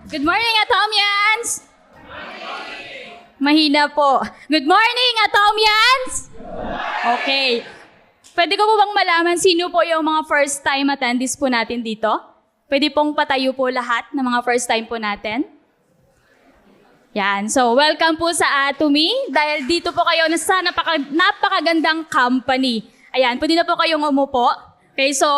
Good morning, Atomians! Mahina po. Good morning, Atomians! Okay. Pwede ko po bang malaman sino po yung mga first time attendees po natin dito? Pwede pong patayo po lahat ng mga first time po natin. Yan. So, welcome po sa Atomy. Dahil dito po kayo sa napakagandang company. Ayan, pwede na po kayong umupo. Okay, so,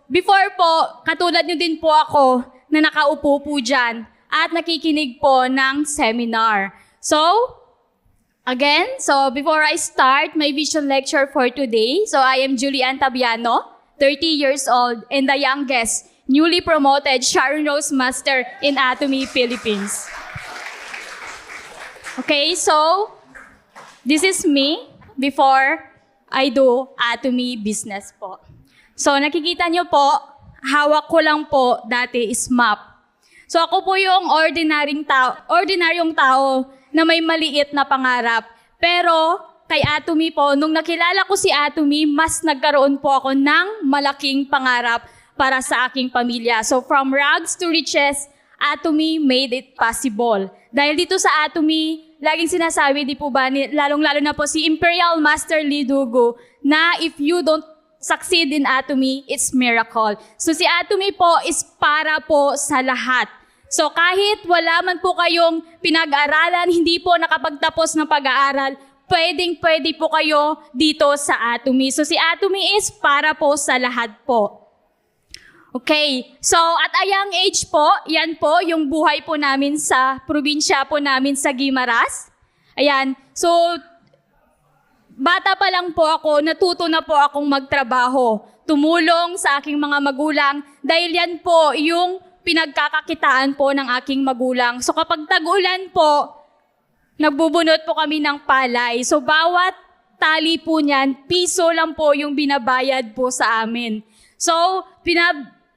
before po, katulad nyo din po ako na nakaupo po dyan at nakikinig po ng seminar. So, again, before I start my vision lecture for today, I am Julian Tabiano, 30 years old, and the youngest, newly promoted Sharon Rose Master in Atomy, Philippines. Okay, so, this is me before I do Atomy business po. So, nakikita nyo po, hawak ko lang po dati is map. So ako po yung ordinaryong tao na may maliit na pangarap. Pero kay Atomy po, nung nakilala ko si Atomy, mas nagkaroon po ako ng malaking pangarap para sa aking pamilya. So from rags to riches, Atomy made it possible. Dahil dito sa Atomy, laging sinasabi, di po ba, lalong-lalo na po si Imperial Master Lee Dugu, na if you don't succeed in Atomy, it's miracle. So si Atomy po is para po sa lahat. So kahit wala man po kayong pinag-aralan, hindi po nakapagtapos ng pag-aaral, pwedeng-pwede po kayo dito sa Atomy. So si Atomy is para po sa lahat po. Okay, so at a young age po, yan po yung buhay po namin sa probinsya po namin sa Guimaras. Ayan, so bata pa lang po ako, natuto na po akong magtrabaho, tumulong sa aking mga magulang dahil yan po yung pinagkakakitaan po ng aking magulang. So kapag tag-ulan po, nagbubunot po kami ng palay. So bawat tali po niyan, piso lang po yung binabayad po sa amin. So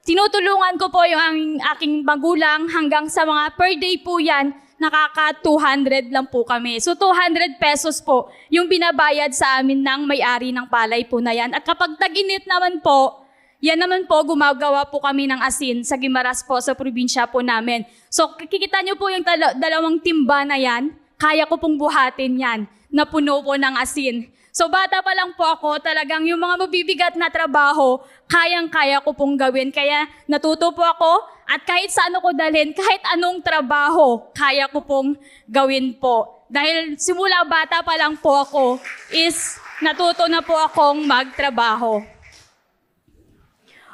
tinutulungan ko po yung aking magulang hanggang sa mga per day po yan, nakaka 200 lang po kami. So 200 pesos po yung binabayad sa amin ng may-ari ng palay po na yan. At kapag tag-init naman po, yan naman po gumagawa po kami ng asin sa Guimaras po sa probinsya po namin. So kikita nyo po yung dalawang timba na yan, kaya ko pong buhatin yan na puno po ng asin. So bata pa lang po ako, talagang yung mga mabibigat na trabaho, kayang-kaya ko pong gawin. Kaya natuto po ako at kahit saan ko dalhin, kahit anong trabaho, kaya ko pong gawin po. Dahil simula bata pa lang po ako, is natuto na po akong magtrabaho.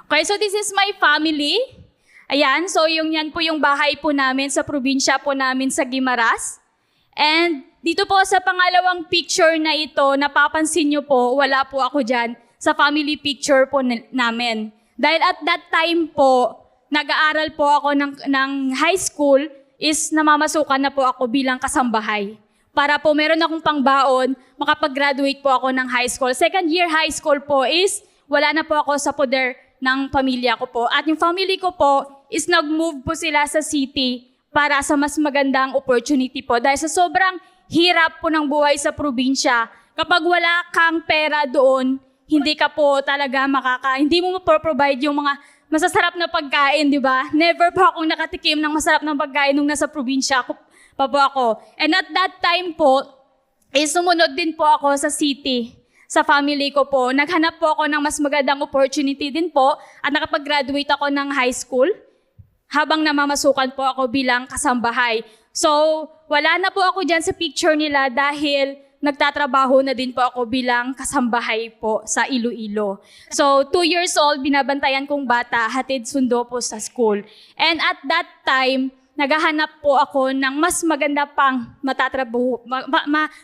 Okay, so this is my family. Ayan, so yan po yung bahay po namin sa probinsya po namin sa Guimaras. And dito po sa pangalawang picture na ito, napapansin nyo po, wala po ako dyan sa family picture po namin. Dahil at that time po, nag-aaral po ako ng high school, is namamasukan na po ako bilang kasambahay. Para po meron akong pangbaon, makapag-graduate po ako ng high school. Second year high school po is, wala na po ako sa poder ng pamilya ko po. At yung family ko po, is nag-move po sila sa city para sa mas magandang opportunity po. Dahil sa sobrang hirap po ng buhay sa probinsya, kapag wala kang pera doon, hindi ka po talaga hindi mo maproprovide yung mga masasarap na pagkain, di ba? Never po akong nakatikim ng masarap na pagkain nung nasa probinsya pa po ako. And at that time po, sumunod din po ako sa city, sa family ko po. Naghanap po ako ng mas magandang opportunity din po at nakapag-graduate ako ng high school habang namamasukan po ako bilang kasambahay. So, wala na po ako dyan sa picture nila dahil nagtatrabaho na din po ako bilang kasambahay po sa Iloilo. So, 2 years old, binabantayan kong bata, hatid sundo po sa school. And at that time, naghahanap po ako ng mas maganda pang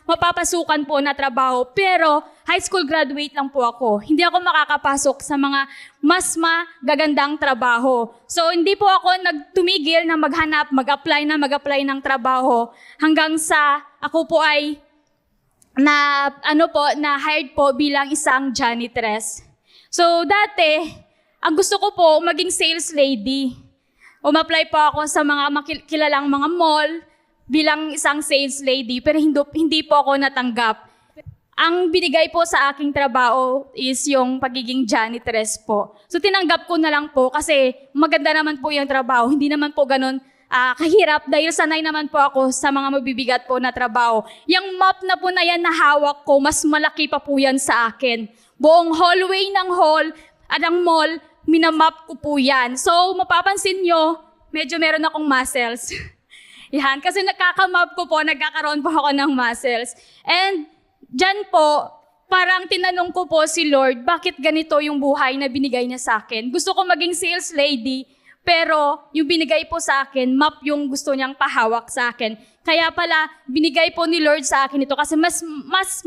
mapapasukan po na trabaho. Pero high school graduate lang po ako. Hindi ako makakapasok sa mga mas magagandang trabaho. So hindi po ako nagtumigil na maghanap, mag-apply ng trabaho hanggang sa ako po ay na hired po bilang isang janitress. So dati, ang gusto ko po maging sales lady. Umapply po ako sa mga kilalang mga mall bilang isang sales lady, pero hindi po ako natanggap. Ang binigay po sa aking trabaho is yung pagiging janitress po. So tinanggap ko na lang po kasi maganda naman po yung trabaho. Hindi naman po ganun kahirap dahil sanay naman po ako sa mga mabibigat po na trabaho. Yung map na po na yan na hawak ko, mas malaki pa po yan sa akin. Buong hallway ng mall, minamap ko po yan. So, mapapansin nyo, medyo meron akong muscles. Yan, kasi nagkakamap ko po, nagkakaroon po ako ng muscles. And dyan po, parang tinanong ko po si Lord, bakit ganito yung buhay na binigay niya sa akin? Gusto ko maging sales lady, pero yung binigay po sa akin, map yung gusto niyang pahawak sa akin. Kaya pala, binigay po ni Lord sa akin ito kasi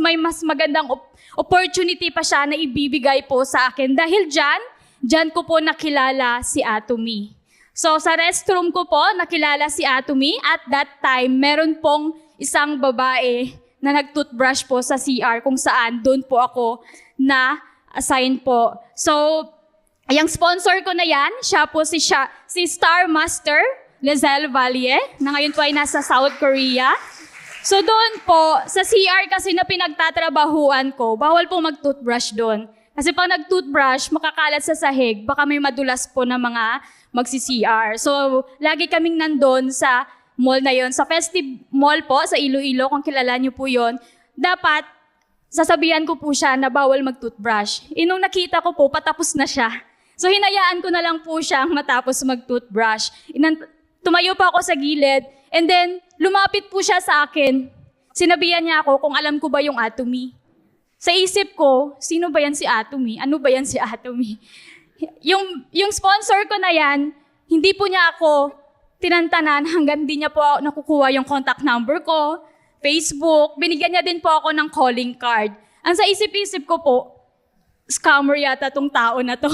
may mas magandang opportunity pa siya na ibibigay po sa akin. Dahil dyan ko po nakilala si Atomy. So sa restroom ko po, nakilala si Atomy. At that time, meron pong isang babae na nag-toothbrush po sa CR kung saan doon po ako na-assign po. So, yung sponsor ko na yan, siya po si Star Master Lizelle Valle, na ngayon po ay nasa South Korea. So doon po, sa CR kasi na pinagtatrabahuan ko, bawal po mag-toothbrush doon. Kasi pag nag-toothbrush, makakalat sa sahig, baka may madulas po na mga magsi-CR. So, lagi kaming nandun sa mall na yon, sa Festive Mall po, sa Iloilo, kung kilala niyo po yon. Dapat, sasabihan ko po siya na bawal mag-toothbrush. Nung nakita ko po, patapos na siya. So, hinayaan ko na lang po siyang matapos mag-toothbrush. Tumayo pa ako sa gilid, and then, lumapit po siya sa akin. Sinabihan niya ako kung alam ko ba yung Atomy. Sa isip ko, sino ba yan si Atomy? Ano ba yan si Atomy? Yung sponsor ko na yan, hindi po niya ako tinantanan hanggang di niya po nakukuha yung contact number ko, Facebook, binigyan niya din po ako ng calling card. Ang sa isip-isip ko po, scammer yata tong tao na to.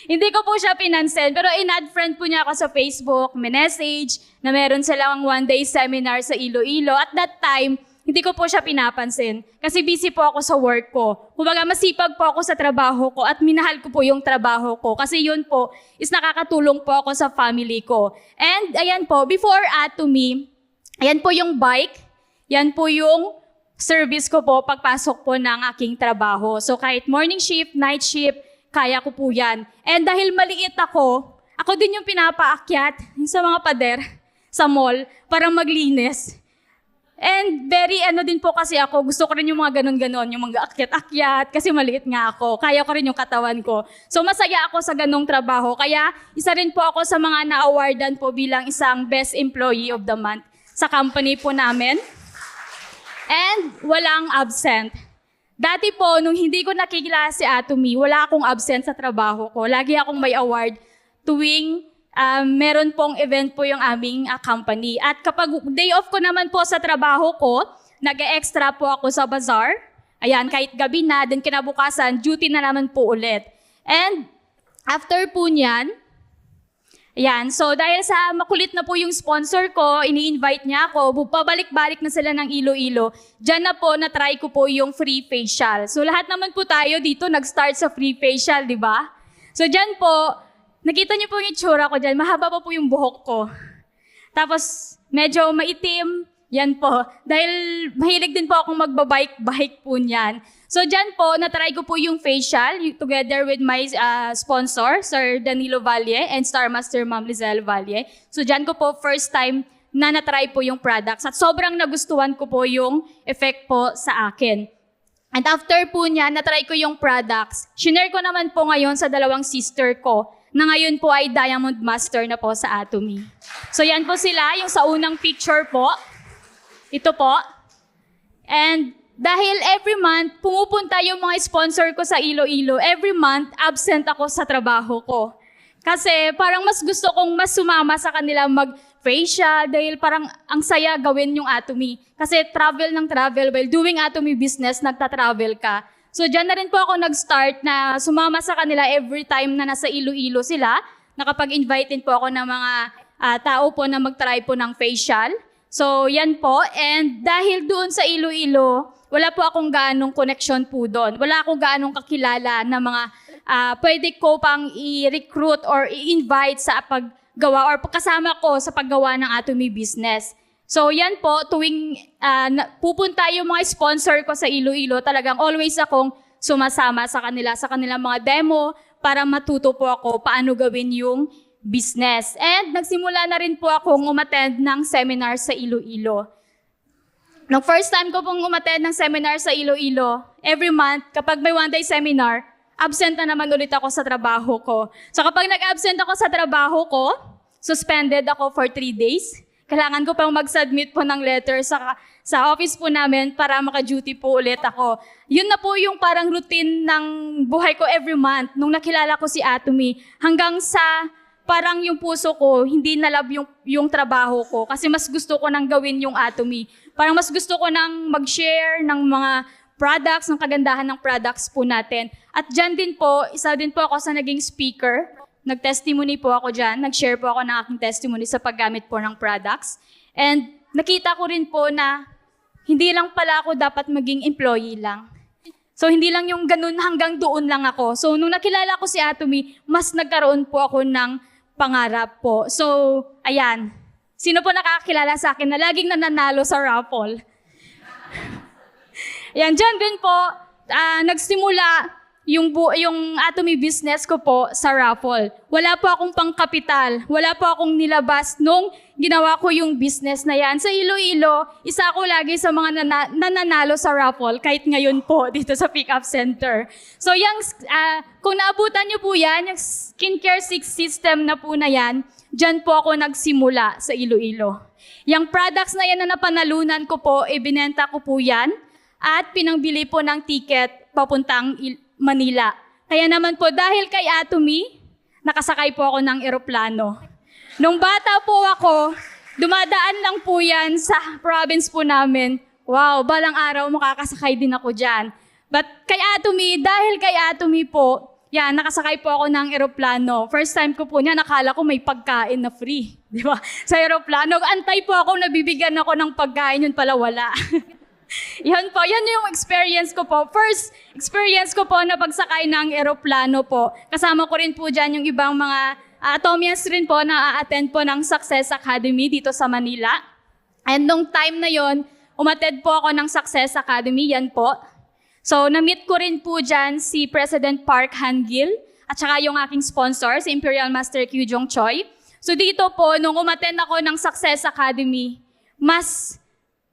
Hindi ko po siya pinansin, pero in-add friend po niya ako sa Facebook, may message na meron silang one-day seminar sa Iloilo. At that time, hindi ko po siya pinapansin kasi busy po ako sa work ko. Kumbaga masipag po ako sa trabaho ko at minahal ko po yung trabaho ko kasi yun po is nakakatulong po ako sa family ko. And ayan po, before Atomy, ayan po yung bike, yan po yung service ko po pagpasok po ng aking trabaho. So kahit morning shift, night shift, kaya ko po yan. And dahil maliit ako din yung pinapaakyat sa mga pader sa mall para maglinis. And very din po kasi ako, gusto ko rin yung mga ganon-ganon, yung mga akyat-akyat, kasi maliit nga ako, kaya ko rin yung katawan ko. So masaya ako sa ganong trabaho, kaya isa rin po ako sa mga na-awardan po bilang isang Best Employee of the Month sa company po namin. And walang absent. Dati po, nung hindi ko nakikilala si Atomy, wala akong absent sa trabaho ko. Lagi akong may award tuwing meron pong event po yung aming company. At kapag day off ko naman po sa trabaho ko, nag-extra po ako sa bazaar. Ayan, kahit gabi na, din kinabukasan, duty na naman po ulit. And after po niyan, ayan, so dahil sa makulit na po yung sponsor ko, ini-invite niya ako, pabalik-balik na sila ng Iloilo, dyan na po na-try ko po yung free facial. So lahat naman po tayo dito nag-start sa free facial, di ba? So dyan po, nakita niyo po yung itsura ko dyan, mahaba pa po yung buhok ko. Tapos medyo maitim, yan po. Dahil mahilig din po akong magbabike po niyan. So dyan po, na-try ko po yung facial together with my sponsor, Sir Danilo Valle and Star Master Ma'am Lizelle Valle. So dyan ko po first time na na-try po yung products at sobrang nagustuhan ko po yung effect po sa akin. And after po niya, na-try ko yung products. Shinare ko naman po ngayon sa dalawang sister ko na ngayon po ay Diamond Master na po sa Atomy. So yan po sila, yung sa unang picture po. Ito po. And dahil every month, pumupunta yung mga sponsor ko sa Iloilo. Every month, absent ako sa trabaho ko. Kasi parang mas gusto kong mas sumama sa kanila mag-facial dahil parang ang saya gawin yung Atomy. Kasi travel ng travel, while doing Atomy business, nagta-travel ka. So dyan na rin po ako nag-start na sumama sa kanila every time na nasa Iloilo sila. Nakapag-invite din po ako ng mga tao po na mag-try po ng facial. So yan po. And dahil doon sa Iloilo, wala po akong gaanong connection po doon. Wala akong gaanong kakilala na mga pwede ko pang i-recruit or i-invite sa paggawa or kasama ko sa paggawa ng Atomy business. So yan po, tuwing pupunta yung mga sponsor ko sa Iloilo, talagang always akong sumasama sa kanilang mga demo para matuto po ako paano gawin yung business. And nagsimula na rin po akong umattend ng seminar sa Iloilo. Nung first time ko pong umattend ng seminar sa Iloilo, every month, kapag may one-day seminar, absent na naman ulit ako sa trabaho ko. So kapag nag-absent ako sa trabaho ko, suspended ako for 3 days. Kailangan ko pang mag-submit po ng letter sa office po namin para maka-duty po ulit ako. Yun na po yung parang routine ng buhay ko every month nung nakilala ko si Atomy. Hanggang sa parang yung puso ko, hindi nalab yung trabaho ko kasi mas gusto ko nang gawin yung Atomy. Parang mas gusto ko nang mag-share ng mga products, ng kagandahan ng products po natin. At dyan din po, isa din po ako sa naging speaker. Nag-testimony po ako dyan. Nag-share po ako ng aking testimony sa paggamit po ng products. And nakita ko rin po na hindi lang pala ako dapat maging employee lang. So hindi lang yung ganun hanggang doon lang ako. So nung nakilala ko si Atomy, mas nagkaroon po ako ng pangarap po. So ayan, sino po nakakilala sa akin na laging nananalo sa raffle? Ayan, dyan din po, nagsimula yung Atomy business ko po sa raffle. Wala po akong pangkapital, wala po akong nilabas nung ginawa ko yung business na yan. Sa Iloilo, isa ako lagi sa mga nananalo sa raffle, kahit ngayon po dito sa pick-up center. So kung naabutan niyo po yan, yung skincare system na po na yan, dyan po ako nagsimula sa Iloilo. Yung products na yan na napanalunan ko po, ibinenta ko po yan at pinangbili po ng ticket papuntang Manila. Kaya naman po, dahil kay Atomy, nakasakay po ako ng eroplano. Nung bata po ako, dumadaan lang po yan sa province po namin. Wow, balang araw makakasakay din ako dyan. But kay Atomy, dahil kay Atomy po, yan, nakasakay po ako ng eroplano. First time ko po niya, nakala ko may pagkain na free. Di ba? Sa eroplano, antay po ako, nabibigyan ako ng pagkain, yun pala wala. Yan po, yan yung experience ko po. First experience ko po na pagsakay ng eroplano po. Kasama ko rin po dyan yung ibang mga Atomians rin po na a-attend po ng Success Academy dito sa Manila. And nung time na yon, umattend po ako ng Success Academy, yan po. So, na-meet ko rin po dyan si President Park Han-gil at saka yung aking sponsor, si Imperial Master Kyu Jong Choi. So dito po, nung umattend ako ng Success Academy, mas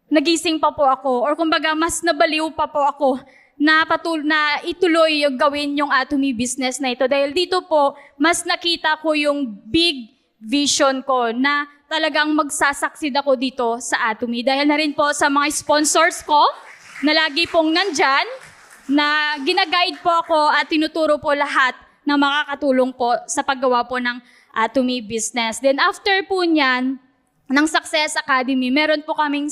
nagising pa po ako, or kumbaga mas nabaliw pa po ako na ituloy yung gawin yung Atomy business na ito. Dahil dito po, mas nakita ko yung big vision ko na talagang magsasucceed ako dito sa Atomy. Dahil na rin po sa mga sponsors ko na lagi pong nandyan, na ginaguide po ako at tinuturo po lahat na makakatulong po sa paggawa po ng Atomy business. Then after po niyan, ng Success Academy, meron po kaming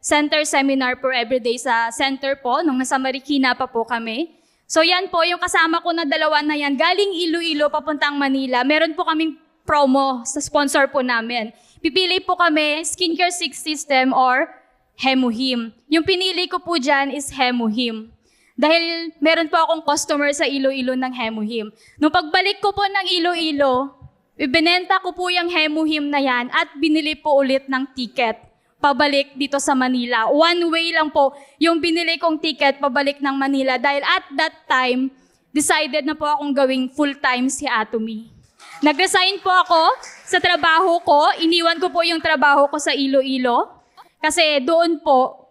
center seminar per everyday sa center po, nung nasa Marikina pa po kami. So yan po, yung kasama ko na dalawa na yan, galing Iloilo papuntang Manila, meron po kaming promo sa sponsor po namin. Pipili po kami, Skincare System or Hemuhim. Yung pinili ko po dyan is Hemuhim. Dahil meron po akong customer sa Iloilo ng Hemuhim. Nung pagbalik ko po ng Iloilo, ibinenta ko po yung Hemuhim na yan at binili po ulit ng ticket pabalik dito sa Manila. One way lang po yung binili kong ticket pabalik ng Manila dahil at that time, decided na po akong gawing full-time si Atomy. Nag-resign po ako sa trabaho ko. Iniwan ko po yung trabaho ko sa Iloilo kasi doon po,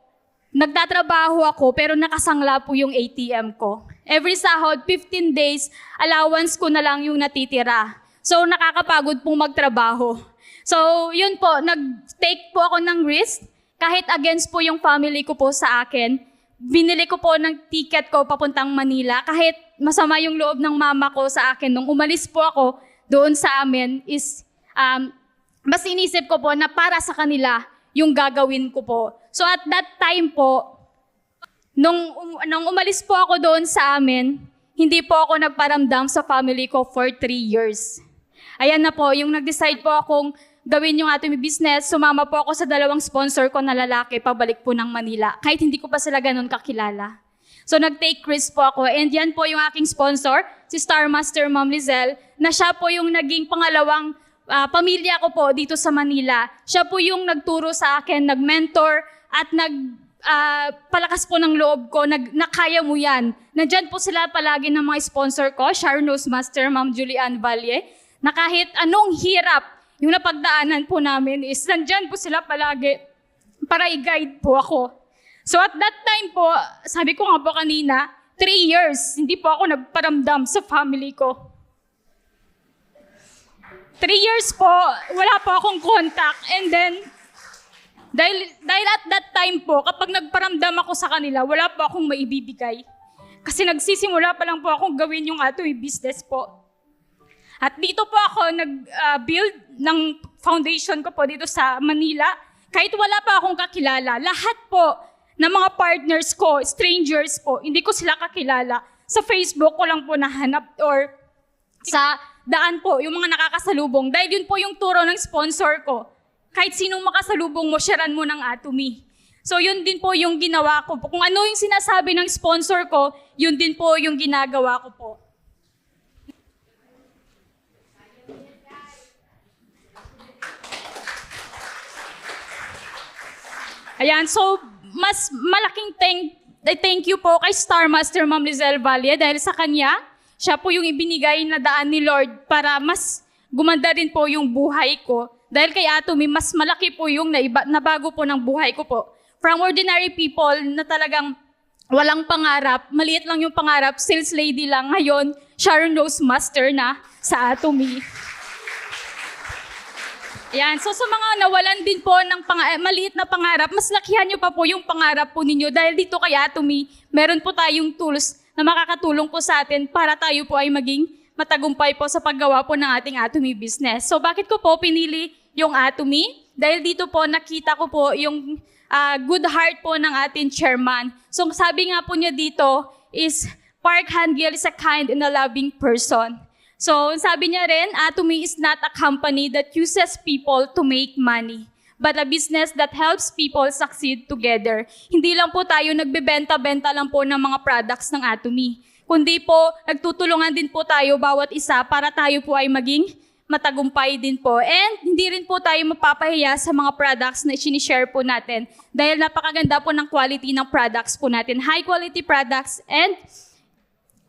nagtatrabaho ako pero nakasangla po yung ATM ko. Every sahod, 15 days, allowance ko na lang yung natitira. So nakakapagod pong magtrabaho. So, yun po, nag-take po ako ng risk. Kahit against po yung family ko po sa akin, binili ko po ng ticket ko papuntang Manila. Kahit masama yung loob ng mama ko sa akin, nung umalis po ako doon sa amin, is mas inisip ko po na para sa kanila yung gagawin ko po. So, at that time po, nung umalis po ako doon sa amin, hindi po ako nagparamdam sa family ko for 3 years. Ayan na po, yung nag-decide po akong gawin yung Atomy business, sumama po ako sa 2 sponsor ko na lalaki pabalik po ng Manila, kahit hindi ko pa sila ganun kakilala. So nag-take risk po ako, and yan po yung aking sponsor, si Star Master Ma'am Lizelle, na siya po yung naging pangalawang pamilya ko po dito sa Manila. Siya po yung nagturo sa akin, nag-mentor, at palakas po ng loob ko, na kaya mo yan. Nandyan po sila palagi ng mga sponsor ko, Sharnos Master Ma'am Julian Valle, na kahit anong hirap yung napagdaanan po namin is nandyan po sila palagi para i-guide po ako. So at that time po, sabi ko nga po kanina, 3 years, hindi po ako nagparamdam sa family ko. 3 years po, wala po akong contact. And then, dahil at that time po, kapag nagparamdam ako sa kanila, wala po akong maibibigay. Kasi nagsisimula pa lang po akong gawin yung Atomy business po. At dito po ako nag-build ng foundation ko po dito sa Manila. Kahit wala pa akong kakilala, lahat po ng mga partners ko, strangers po, hindi ko sila kakilala. Sa Facebook ko lang po nahanap or sa daan po, yung mga nakakasalubong. Dahil yun po yung turo ng sponsor ko. Kahit sinong makasalubong mo, sharean mo ng Atomy. So yun din po yung ginawa ko. Kung ano yung sinasabi ng sponsor ko, yun din po yung ginagawa ko po. Ayan, so mas malaking thank you po kay Star Master Ma'am Lizelle Valle dahil sa kanya, siya po yung ibinigay na daan ni Lord para mas gumanda rin po yung buhay ko. Dahil kay Atomy, mas malaki po yung nabago po ng buhay ko po. From ordinary people na talagang walang pangarap, maliit lang yung pangarap, sales lady lang, ngayon, Sharon Rose Master na sa Atomy. Yan. So sa mga nawalan din po ng maliit na pangarap, mas lakihan nyo pa po yung pangarap po ninyo dahil dito kay Atomy, meron po tayong tools na makakatulong po sa atin para tayo po ay maging matagumpay po sa paggawa po ng ating Atomy business. So bakit ko po pinili yung Atomy? Dahil dito po nakita ko po yung good heart po ng ating chairman. So sabi nga po niya dito is, Park Hangil is a kind and a loving person. So, sabi niya rin, Atomy is not a company that uses people to make money, but a business that helps people succeed together. Hindi lang po tayo nagbebenta-benta lang po ng mga products ng Atomy, kundi po nagtutulungan din po tayo bawat isa para tayo po ay maging matagumpay din po. And hindi rin po tayo mapapahiya sa mga products na sinishare po natin dahil napakaganda po ng quality ng products po natin. High quality products and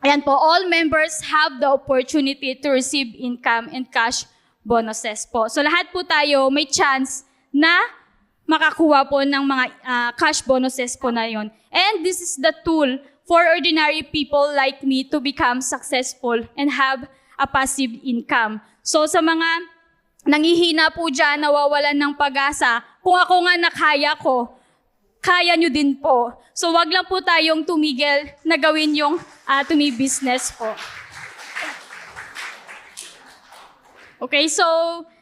ayan po, all members have the opportunity to receive income and cash bonuses po. So lahat po tayo may chance na makakuha po ng mga cash bonuses po na yon. And this is the tool for ordinary people like me to become successful and have a passive income. So sa mga nangihina po dyan, nawawalan ng pag-asa, kung ako nga nakaya ko, kaya nyo din po. So wag lang po tayong tumigil na gawin yung Atomy business po. Okay, so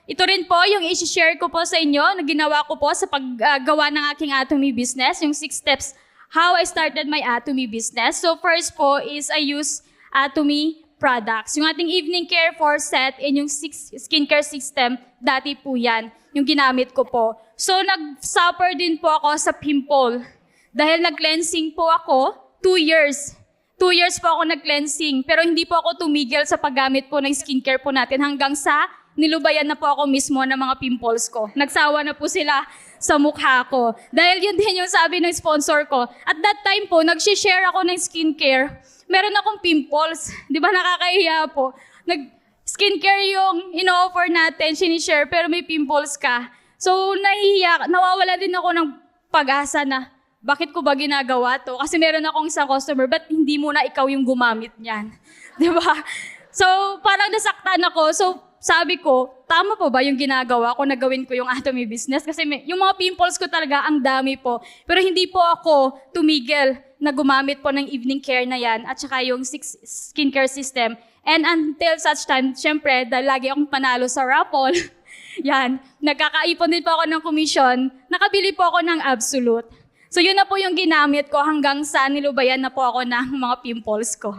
ito rin po yung i-share ko po sa inyo na ginawa ko po sa paggawa ng aking Atomy business, yung 6 steps how I started my Atomy business. So first po is I use Atomy products. Yung ating evening care for set and yung skincare system, dati po yan, yung ginamit ko po. So, nag-suffer din po ako sa pimple. Dahil nag-cleansing po ako, 2 years. 2 years po ako nag-cleansing. Pero hindi po ako tumigil sa paggamit po ng skincare po natin hanggang sa nilubayan na po ako mismo ng mga pimples ko. Nagsawa na po sila sa mukha ko. Dahil yun din yung sabi ng sponsor ko. At that time po, nag-share ako ng skincare. Meron akong pimples. Di ba nakakahiya po? Skincare yung ino-offer natin, sinishare, pero may pimples ka. So, nawawala din ako ng pag-asa na, bakit ko ba ginagawa to? Kasi meron akong isang customer, ba't hindi muna ikaw yung gumamit niyan? Di ba? So, parang nasaktan ako. So, sabi ko, tama po ba yung ginagawa ko na gawin ko yung Atomy business? Kasi yung mga pimples ko talaga, ang dami po. Pero hindi po ako tumigil na gumamit po ng evening care na yan at saka yung 6 skincare system. And until such time, syempre, dahil lagi akong panalo sa raffle, yan, nagkakaipon din po ako ng commission, nakabili po ako ng Absolute. So yun na po yung ginamit ko hanggang sa nilubayan na po ako ng mga pimples ko.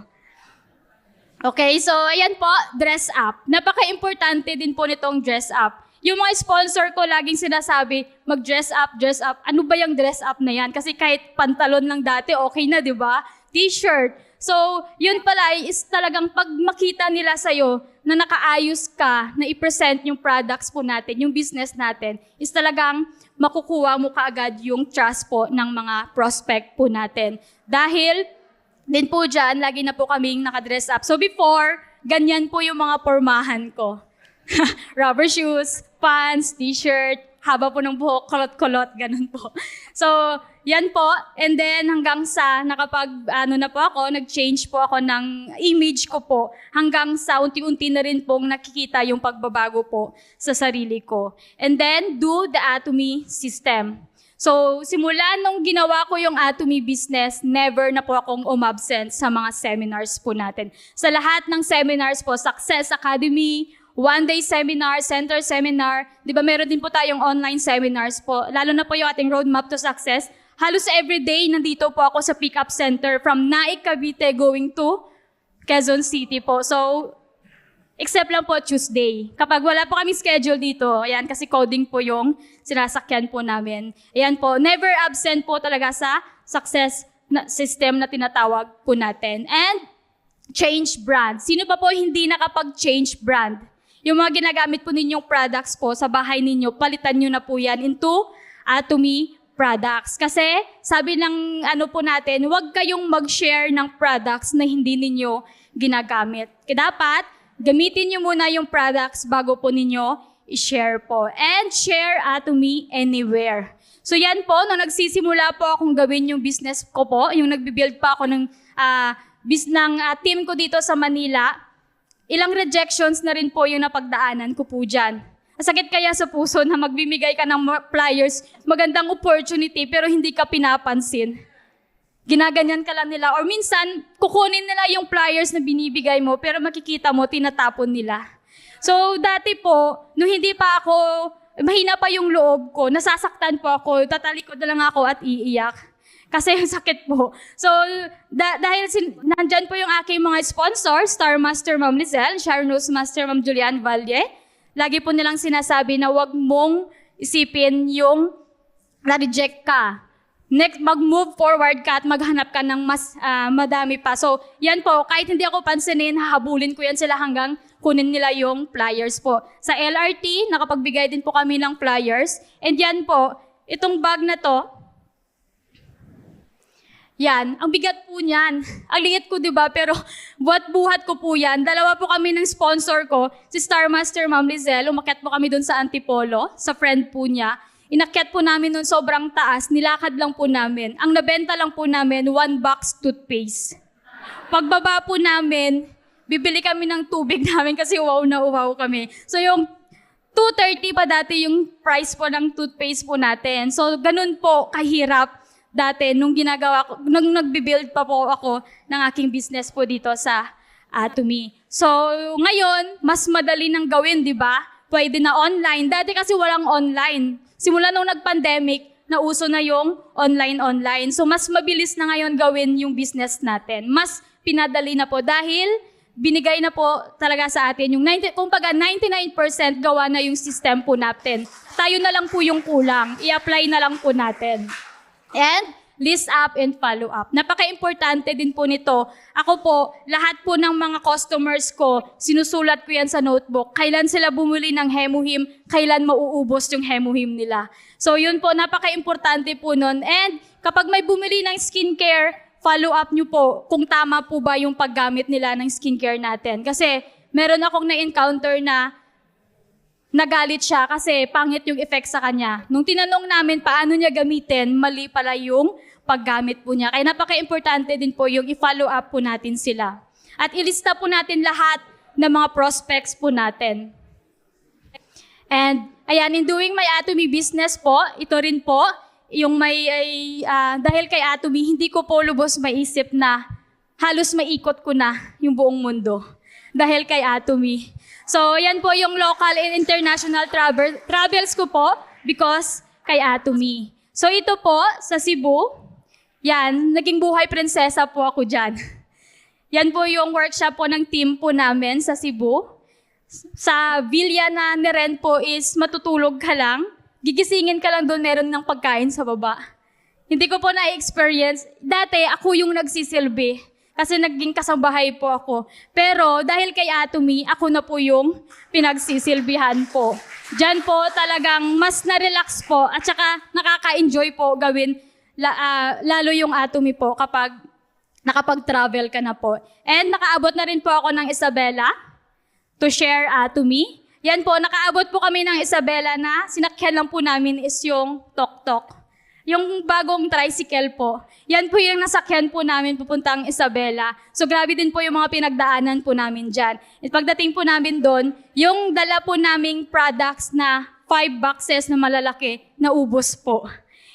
Okay, so ayan po, dress up. Napaka-importante din po nitong dress up. Yung mga sponsor ko laging sinasabi, mag-dress up, dress up. Ano ba yung dress up na yan? Kasi kahit pantalon lang dati, okay na, di ba? T-shirt. So, yun pala is talagang pag makita nila sa'yo na nakaayos ka, na i-present yung products po natin, yung business natin, is talagang makukuha mo kaagad yung trust po ng mga prospect po natin. Dahil, din po dyan, lagi na po kaming nakadress up. So before, ganyan po yung mga pormahan ko. rubber shoes, pants, t-shirt, haba po ng buhok, kulot-kulot, ganun po. So, yan po. And then hanggang sa nag-change po ako ng image ko po, hanggang sa unti-unti na rin pong nakikita yung pagbabago po sa sarili ko. And then, do the Atomy system. So, simula nung ginawa ko yung Atomy business, never na po akong umabsent sa mga seminars po natin. Sa lahat ng seminars po, Success Academy, one-day seminar, center seminar, di ba meron din po tayong online seminars po, lalo na po yung ating Roadmap to Success. Halos everyday nandito po ako sa pick-up center from Naik, Cavite going to Quezon City po. So, except lang po Tuesday. Kapag wala po kami schedule dito, ayan, kasi coding po yung sinasakyan po namin. Ayan po, never absent po talaga sa success system na tinatawag po natin. And change brand. Sino pa po hindi nakapag-change brand? Yung mga ginagamit po ninyong products po sa bahay ninyo, palitan nyo na po yan into Atomy products. Kasi sabi ng po natin, huwag kayong mag-share ng products na hindi ninyo ginagamit. Kaya dapat, gamitin nyo muna yung products bago po ninyo i-share po. And share Atomy anywhere. So yan po, nung nagsisimula po akong gawin yung business ko po, yung nagbibuild pa ako ng team ko dito sa Manila, ilang rejections na rin po yung napagdaanan ko po dyan. Sakit kaya sa puso na magbibigay ka ng flyers, magandang opportunity, pero hindi ka pinapansin. Ginaganyan ka lang nila. Or minsan, kukunin nila yung flyers na binibigay mo, pero makikita mo, tinatapon nila. So, dati po, nung hindi pa ako, mahina pa yung loob ko, nasasaktan po ako, tatalikod na lang ako at iiyak. Kasi sakit po. So, dahil nandyan po yung aking mga sponsor, Star Master Ma'am Lizelle, Sharnos Master Ma'am Julian Valle, lagi po nilang sinasabi na wag mong isipin yung na-reject ka. Next, mag-move forward ka at maghanap ka ng mas madami pa. So, yan po, kahit hindi ako pansinin, hahabulin ko yan sila hanggang kunin nila yung flyers po. Sa LRT, nakapagbigay din po kami ng flyers. And yan po, itong bag na to, yan, ang bigat po niyan. Ang liit ko, di ba? Pero buhat-buhat ko po yan. Dalawa po kami ng sponsor ko, si Star Master Ma'am Lizelle. Umakyat po kami doon sa Antipolo, sa friend po niya. Inakyat po namin noon sobrang taas, nilakad lang po namin. Ang nabenta lang po namin, 1 box toothpaste. Pagbaba po namin, bibili kami ng tubig namin kasi uwaw na uwaw kami. So yung 230 pa dati yung price po ng toothpaste po natin. So ganun po kahirap dati nung nagbi-build pa po ako ng aking business po dito sa Atomy. So ngayon, mas madali nang gawin, di ba? Pwede na online. Dati kasi walang online. Simula nung nag-pandemic, nauso na yung online. So mas mabilis na ngayon gawin yung business natin. Mas pinadali na po dahil binigay na po talaga sa atin yung 99% gawa na yung system po natin. Tayo na lang po yung kulang. I-apply na lang po natin. And list up and follow up. Napaka-importante din po nito. Ako po, lahat po ng mga customers ko, sinusulat ko yan sa notebook. Kailan sila bumili ng Hemuhim, kailan mauubos yung Hemuhim nila. So yun po, napaka-importante po nun. And kapag may bumili ng skincare, follow up nyo po kung tama po ba yung paggamit nila ng skincare natin. Kasi meron akong na-encounter na nagalit siya kasi pangit yung effect sa kanya. Nung tinanong namin paano niya gamitin, mali pala yung paggamit po niya. Kaya napaka-importante din po yung i-follow up po natin sila. At ilista po natin lahat ng mga prospects po natin. And ayan, in doing my Atomy business po, ito rin po, yung dahil kay Atomy, hindi ko po lubos maisip na halos maikot ko na yung buong mundo. Dahil kay Atomy. So, yan po yung local and international travels ko po because kay Atomy. So, ito po sa Cebu, yan, naging buhay prinsesa po ako dyan. Yan po yung workshop po ng team po namin sa Cebu. Sa villa na nirent po is matutulog ka lang, gigisingin ka lang doon, meron ng pagkain sa baba. Hindi ko po na-experience. Dati, ako yung nagsisilbi. Kasi naging kasambahay po ako. Pero dahil kay Atomy, ako na po yung pinagsisilbihan po. Diyan po talagang mas na-relax po at saka nakaka-enjoy po gawin lalo yung Atomy po kapag nakapag-travel ka na po. And nakaabot na rin po ako ng Isabela to share Atomy. Yan po, nakaabot po kami ng Isabela na sinakyan lang po namin is yung tok-tok. Yung bagong tricycle po. Yan po yung nasakyan po namin pupuntang Isabela. So grabe din po yung mga pinagdaanan po namin dyan. At pagdating po namin doon, yung dala po naming products na 5 boxes na malalaki, naubos po.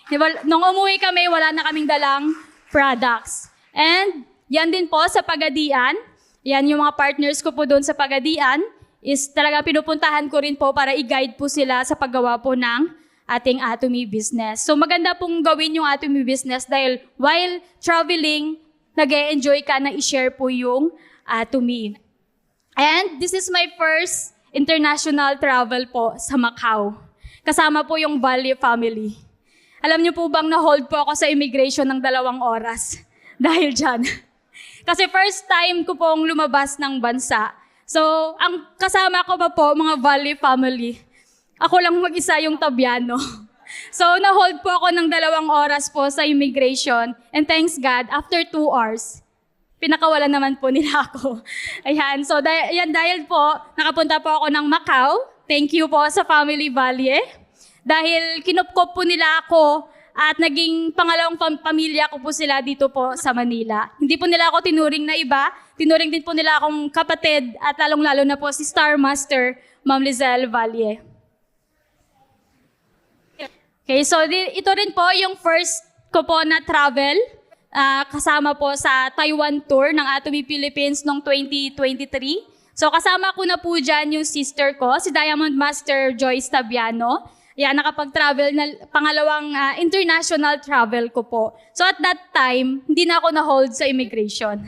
Diba, nung umuwi kami, wala na kaming dalang products. And yan din po sa Pagadian. Yan yung mga partners ko po doon sa Pagadian is talaga pinupuntahan ko rin po para i-guide po sila sa paggawa po ng ating Atomy business. So maganda pong gawin yung Atomy business dahil while traveling, nag-e-enjoy ka na i-share po yung Atomy. And this is my first international travel po sa Macau. Kasama po yung Valle family. Alam niyo po bang na-hold po ako sa immigration ng 2 oras dahil dyan. Kasi first time ko pong lumabas ng bansa. So, ang kasama ko pa po, mga Valle family. Ako lang mag-isa yung Tabiano. So, na-hold po ako ng 2 oras po sa immigration. And thanks God, after 2 hours, pinakawalan naman po nila ako. Ayan, so dahil po, nakapunta po ako ng Macau. Thank you po sa Family Valle. Dahil kinupkop po nila ako at naging pangalawang pamilya ko po sila dito po sa Manila. Hindi po nila ako tinuring na iba. Tinuring din po nila akong kapatid at lalong-lalo na po si Star Master, Ma'am Lizelle Valle. Okay, so ito rin po yung first ko po na travel. Kasama po sa Taiwan tour ng Atomy Philippines noong 2023. So kasama ko na po dyan yung sister ko, si Diamond Master Joyce Tabiano. Yan, nakapag-travel na pangalawang international travel ko po. So at that time, hindi na ako na-hold sa immigration.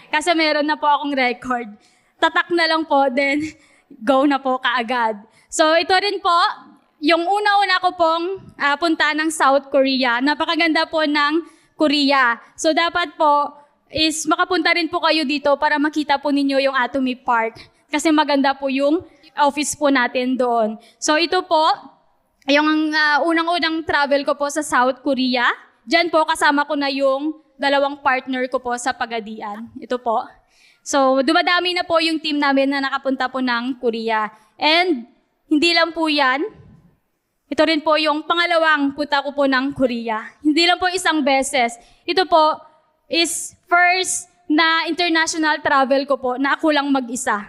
Kasi meron na po akong record. Tatak na lang po, then go na po kaagad. So ito rin po, yung una-una ko pong punta ng South Korea. Napakaganda po ng Korea. So dapat po is makapunta rin po kayo dito para makita po ninyo yung Atomy Park. Kasi maganda po yung office po natin doon. So ito po, yung unang-unang travel ko po sa South Korea. Diyan po kasama ko na yung 2 partner ko po sa Pagadian. Ito po. So dumadami na po yung team namin na nakapunta po ng Korea. And hindi lang po yan. Ito rin po yung pangalawang punta ko po ng Korea. Hindi lang po isang beses. Ito po is first na international travel ko po na ako lang mag-isa.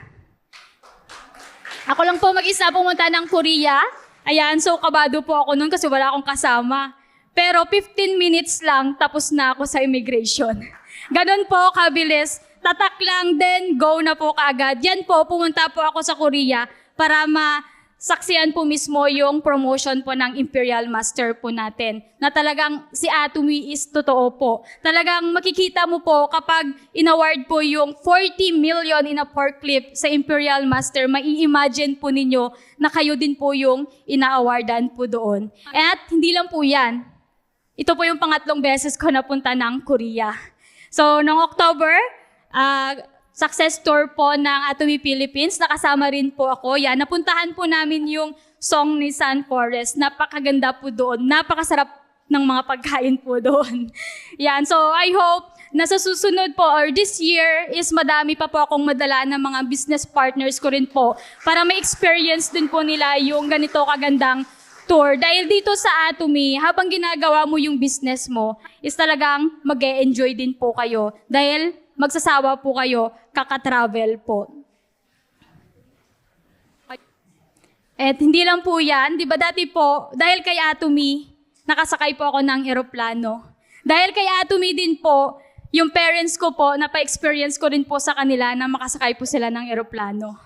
Ako lang po mag-isa pumunta ng Korea. Ayan, so kabado po ako nun kasi wala akong kasama. Pero 15 minutes lang, tapos na ako sa immigration. Ganon po, kabilis. Tatak lang, then go na po kaagad. Yan po, pumunta po ako sa Korea para saksiyan po mismo yung promotion po ng Imperial Master po natin. Na talagang si Atomy is totoo po. Talagang makikita mo po kapag in-award po yung 40 million in a forklift sa Imperial Master, mai-imagine po ninyo na kayo din po yung ina-awardan po doon. At hindi lang po yan. Ito po yung pangatlong beses ko napunta ng Korea. So, noong October, success tour po ng Atomy Philippines. Nakasama rin po ako. Yan, napuntahan po namin yung Song ni Sun Forest. Napakaganda po doon. Napakasarap ng mga pagkain po doon. Yan, so I hope na sa susunod po or this year is madami pa po akong madala ng mga business partners ko rin po para ma-experience din po nila yung ganito kagandang tour. Dahil dito sa Atomy, habang ginagawa mo yung business mo, is talagang mag-e-enjoy din po kayo. Dahil magsasawa po kayo, kaka-travel po. At hindi lang po yan, di ba dati po, dahil kay Atomy, nakasakay po ako ng eroplano. Dahil kay Atomy din po, yung parents ko po, napa-experience ko rin po sa kanila na makasakay po sila ng eroplano.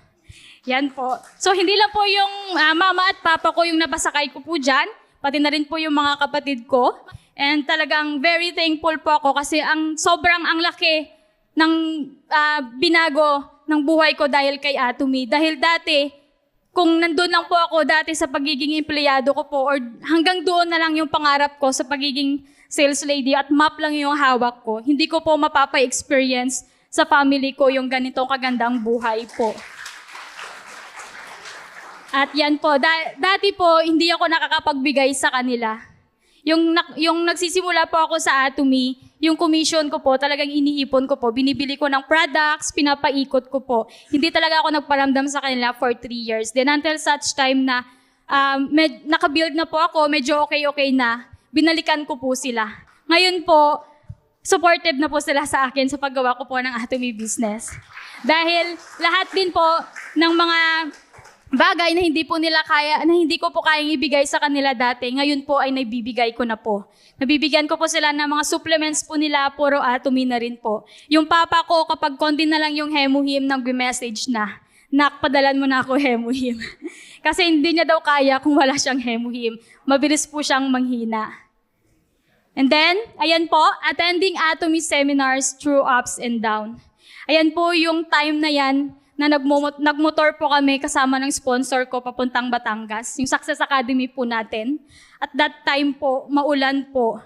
Yan po. So hindi lang po yung mama at papa ko yung napasakay ko po dyan, pati na rin po yung mga kapatid ko. And talagang very thankful po ako kasi sobrang laki ng binago ng buhay ko dahil kay Atomy. Dahil dati, kung nandun lang po ako dati sa pagiging empleyado ko po or hanggang doon na lang yung pangarap ko sa pagiging sales lady at map lang yung hawak ko, hindi ko po mapapa-experience sa family ko yung ganitong kagandang buhay po. At yan po, dati po, hindi ako nakakapagbigay sa kanila. Yung nagsisimula po ako sa Atomy, yung commission ko po, talagang iniipon ko po. Binibili ko ng products, pinapaikot ko po. Hindi talaga ako nagparamdam sa kanila for 3 years. Then until such time na nakabuild na po ako, medyo okay na, binalikan ko po sila. Ngayon po, supportive na po sila sa akin sa paggawa ko po ng Atomy business. Dahil lahat din po ng mga bagay na hindi po nila kaya, na hindi ko po kayang ibigay sa kanila dati, ngayon po ay naibibigay ko na po. Nabibigyan ko po sila ng mga supplements po nila, puro Atomy na rin po. Yung papa ko, kapag konti na lang yung Hemuhim, nag-message na, "Nak, padalan mo na ako Hemuhim." Kasi hindi niya daw kaya kung wala siyang Hemuhim. Mabilis po siyang manghina. And then, ayan po, attending Atomy seminars through ups and down. Ayan po yung time na yan, na nagmotor po kami kasama ng sponsor ko papuntang Batangas, yung Success Academy po natin. At that time po, maulan po.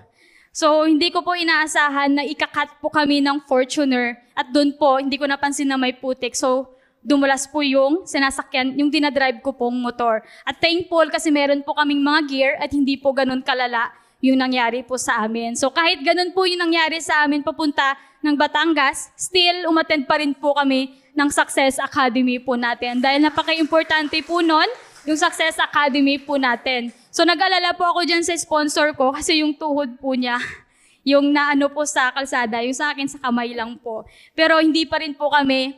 So, hindi ko po inaasahan na ikakat po kami ng Fortuner at doon po, hindi ko napansin na may putik. So, dumulas po yung sinasakyan, yung dinadrive ko pong motor. At thankful kasi meron po kaming mga gear at hindi po ganun kalala yung nangyari po sa amin. So, kahit ganun po yung nangyari sa amin papunta ng Batangas, still umattend pa rin po kami ng Success Academy po natin. Dahil napaka-importante po nun, yung Success Academy po natin. So nag-alala po ako dyan sa sponsor ko kasi yung tuhod po niya, yung naano po sa kalsada, yung sa akin sa kamay lang po. Pero hindi pa rin po kami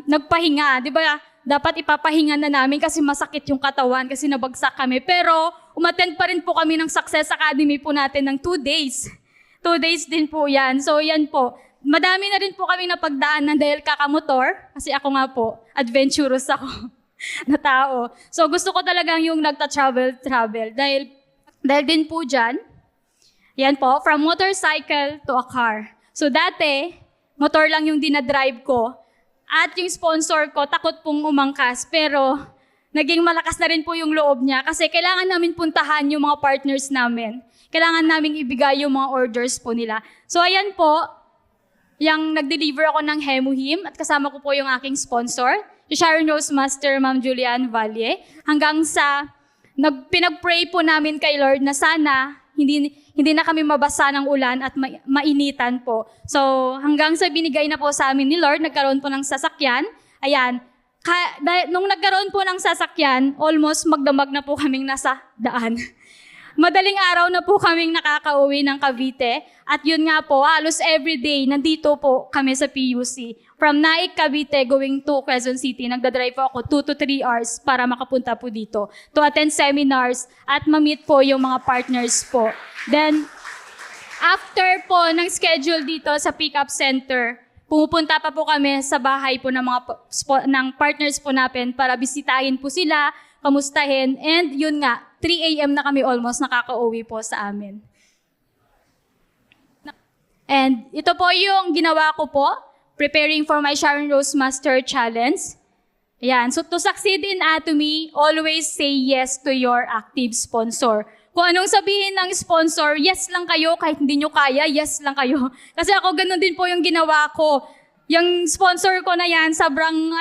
nagpahinga. Di ba? Dapat ipapahinga na namin kasi masakit yung katawan kasi nabagsak kami. Pero umattend pa rin po kami ng Success Academy po natin ng 2 days. 2 days din po yan. So yan po. Madami na rin po kami napagdaanan dahil kakamotor, kasi ako nga po, adventurous ako na tao. So gusto ko talagang yung nagta-travel. Dahil din po dyan, yan po, from motorcycle to a car. So dati, motor lang yung dinadrive ko. At yung sponsor ko, takot pong umangkas. Pero naging malakas na rin po yung loob niya kasi kailangan namin puntahan yung mga partners namin. Kailangan namin ibigay yung mga orders po nila. So ayan po, yung nag-deliver ako ng Hemuhim at kasama ko po yung aking sponsor, si Sharon Rose Master, Ma'am Julian Valle, hanggang sa pinag-pray po namin kay Lord na sana hindi na kami mabasa ng ulan at mainitan po. So hanggang sa binigay na po sa amin ni Lord, nagkaroon po ng sasakyan. Ayan, nung nagkaroon po ng sasakyan, almost magdamag na po kaming nasa daan. Madaling araw na po kaming nakakauwi ng Cavite. At yun nga po, halos everyday, nandito po kami sa PUC. From Naik, Cavite, going to Quezon City, nagdadrive po ako 2 to 3 hours para makapunta po dito to attend seminars at ma-meet po yung mga partners po. Then, after po ng schedule dito sa pick-up center, pumupunta pa po kami sa bahay po ng ng partners po natin para bisitahin po sila, kamustahin, and yun nga, 3 a.m. na kami almost nakaka-uwi po sa amin. And ito po yung ginawa ko po, preparing for my Sharon Rose Master Challenge. Ayan, so to succeed in Atomy, always say yes to your active sponsor. Kung anong sabihin ng sponsor, yes lang kayo, kahit hindi nyo kaya, yes lang kayo. Kasi ako ganun din po yung ginawa ko. Yung sponsor ko na yan, sobrang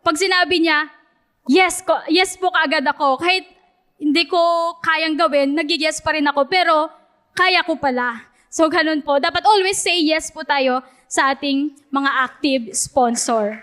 pag sinabi niya, yes po kaagad ako. Kahit hindi ko kayang gawin, nag-yes pa rin ako, pero kaya ko pala. So ganun po. Dapat always say yes po tayo sa ating mga active sponsor.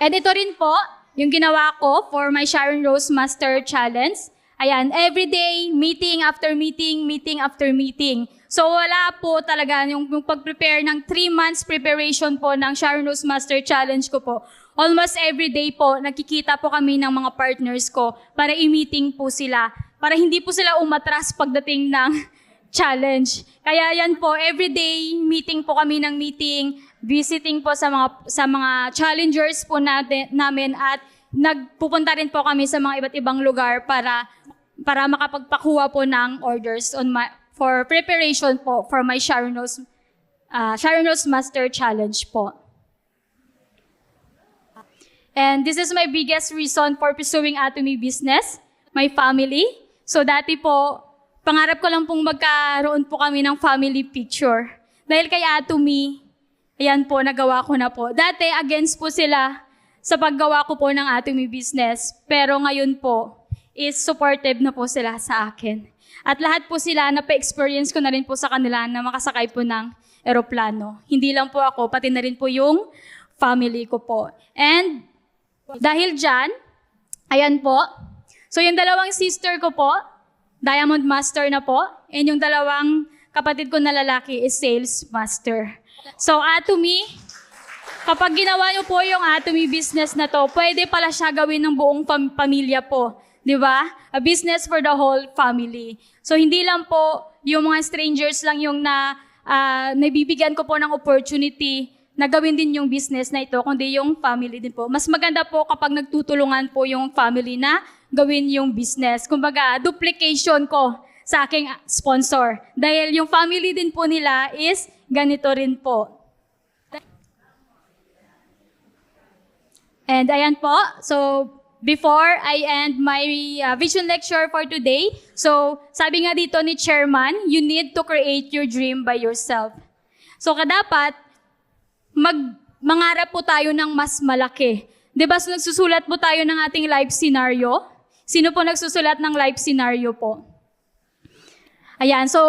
And ito rin po, yung ginawa ko for my Sharon Rose Master Challenge. Ayan, everyday, meeting after meeting, meeting after meeting. So wala po talaga yung pag-prepare ng 3 months preparation po ng Sharon Rose Master Challenge ko po. Almost every day po, nakikita po kami ng mga partners ko para i-meeting po sila. Para hindi po sila umatras pagdating ng challenge. Kaya yan po, everyday meeting po kami ng meeting, visiting po sa mga challengers po namin at nagpupunta rin po kami sa mga iba't ibang lugar para makapagpakuha po ng orders for preparation po for my Sharon Rose Master Challenge po. And this is my biggest reason for pursuing Atomy business, my family. So dati po, pangarap ko lang pong magkaroon po kami ng family picture. Dahil kay Atomy, ayan po, nagawa ko na po. Dati, against po sila sa paggawa ko po ng Atomy business. Pero ngayon po, is supportive na po sila sa akin. At lahat po sila, napa-experience ko na rin po sa kanila na makasakay po ng eroplano. Hindi lang po ako, pati na rin po yung family ko po. And dahil dyan, ayan po. So yung dalawang sister ko po, Diamond Master na po. And yung dalawang kapatid ko na lalaki is Sales Master. So Atomy, kapag ginawa nyo po yung Atomy business na to, pwede pala siya gawin ng buong pamilya po. Di ba? A business for the whole family. So hindi lang po yung mga strangers lang yung nabibigyan ko po ng opportunity na gawin din yung business na ito, kundi yung family din po. Mas maganda po kapag nagtutulungan po yung family na gawin yung business. Kumbaga, duplication ko sa aking sponsor. Dahil yung family din po nila is ganito rin po. And ayan po, so before I end my vision lecture for today, so sabi nga dito ni Chairman, you need to create your dream by yourself. So dapat mangarap po tayo ng mas malaki. Diba so nagsusulat po tayo ng ating life scenario? Sino po nagsusulat ng life scenario po? Ayan, so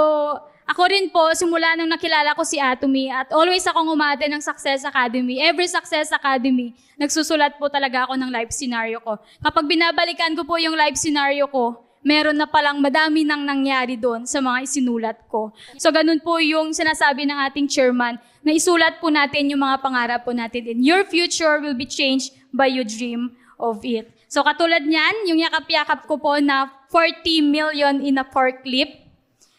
ako rin po, simula nung nakilala ko si Atomy at always akong umate ng Success Academy. Every Success Academy, nagsusulat po talaga ako ng life scenario ko. Kapag binabalikan ko po yung life scenario ko, meron na palang madami nang nangyari doon sa mga isinulat ko. So ganun po yung sinasabi ng ating chairman, na isulat po natin yung mga pangarap po natin. And your future will be changed by your dream of it. So katulad niyan, yung yakap-yakap ko po na 40 million in a forklift,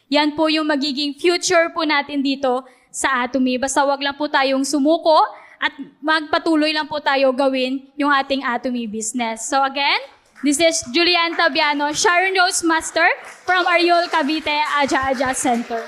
yan po yung magiging future po natin dito sa Atomy. Basta wag lang po tayong sumuko at magpatuloy lang po tayo gawin yung ating Atomy business. So again, this is Julian Tabiano, Sharon Rose Master from Ariol, Cavite, Aja Aja Center.